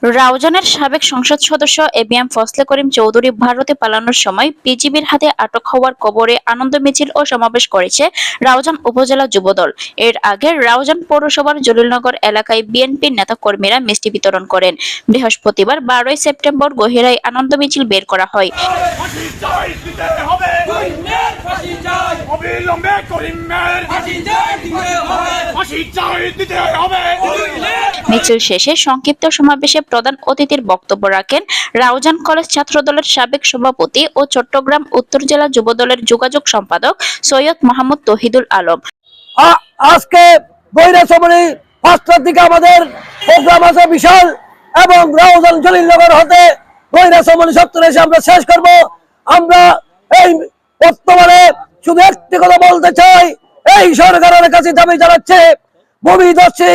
রাউজানের সাবেক সংসদ সদস্য এবিএম ফজলে করিম চৌধুরী ভারতে পালানোর সময় বিজিবির হাতে আটক হওয়ার খবরে আনন্দ মিছিল ও সমাবেশ করেছে রাউজান উপজেলা যুবদল। এর আগে রাউজান পৌরসভার জলিলনগর এলাকায় বিএনপির নেতাকর্মীরা মিষ্টি বিতরণ করেন। বৃহস্পতিবার 12 সেপ্টেম্বর গহিরায় আনন্দ মিছিল বের করা হয়। মিছিল শেষে সংক্ষিপ্ত সমাবেশে প্রধান অতিথির বক্তব্য রাখেন রাউজান কলেজ ছাত্রদলের সাবেক সভাপতি ও চট্টগ্রাম উত্তর জেলা যুবদলের যোগাযোগ সম্পাদক সৈয়দ মোহাম্মদ তহিদুল আলম। আজকে বৈরাসমণি 5টার দিকে আমাদের প্রোগ্রাম আছে বিশাল, এবং রাউজান জলিলনগর হতে বৈরাসমণি চত্বরে এসে আমরা শেষ করব। আমরা এই বর্তমানে শুধু একটি কথা বলতে চাই, এই সরকারের কাছে দাবি জানাচ্ছে ভূমিদস্যু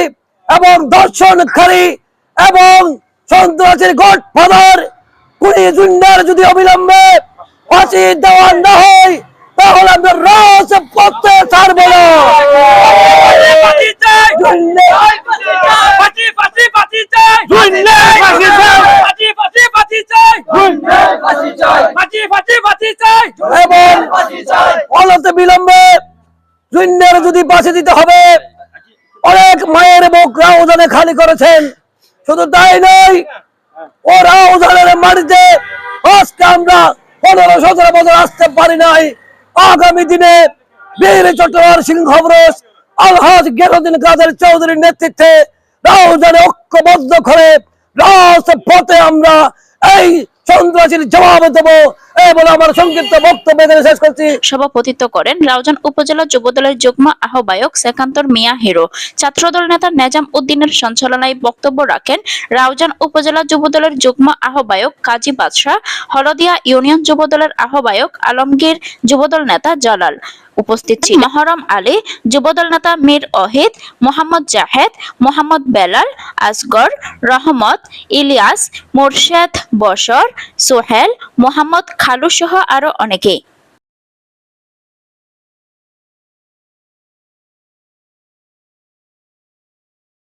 এবং দর্শনকারী এবং সন্ত্রাসীর গডফাদার কুড়ি জুন্ডার যদি অবিলম্বে ফাঁসি দেওয়া না হয় তাহলে আমরা রাজপথে ছাড়ব না। অনতি বিলম্বে জুন্ডার যদি ফাঁসি দিতে হবে। অনেক মায়ের বুক রাউজানে খালি করেছেন, শুধু তাই নয়, ও রাউজানের মাটিতে আজকে আমরা 15-17 বছর আসতে পারি নাই। আগামী দিনে বীর চট্টগ্রাম সিংহব্রজ আলহাজ গিয়াসউদ্দিন কাদের চৌধুরীর নেতৃত্বে রাউজানে ঐক্যবদ্ধ করে রাজপথে আমরা এই সন্ত্রাসীর জবাব দেবো। আমার সংক্ষিপ্ত বক্তব্য শেষ করছি। সভাপতিত্ব করেন রাউজান উপজেলা যুবদলের যুগ্ম আহ্বায়ক সেকান্তর মিয়া হিরো। ছাত্রদল নেতা নেজাম উদ্দিনের সঞ্চালনায় বক্তব্য রাখেন রাউজান উপজেলা যুবদলের যুগ্ম আহ্বায়ক কাজী বাদশাহ, হলদিয়া ইউনিয়ন যুবদলের আহ্বায়ক আলমগীর, যুবদল নেতা জালাল। উপস্থিত ছিলেন মহরম আলী, যুবদল নেতা মীর ওহিদ, মোহাম্মদ জাহেদ, মোহাম্মদ বেলাল, আসগর, রহমত, ইলিয়াস, মোরশেদ, বশর, সোহেল, মোহাম্মদ খালু সহ আরো অনেকে।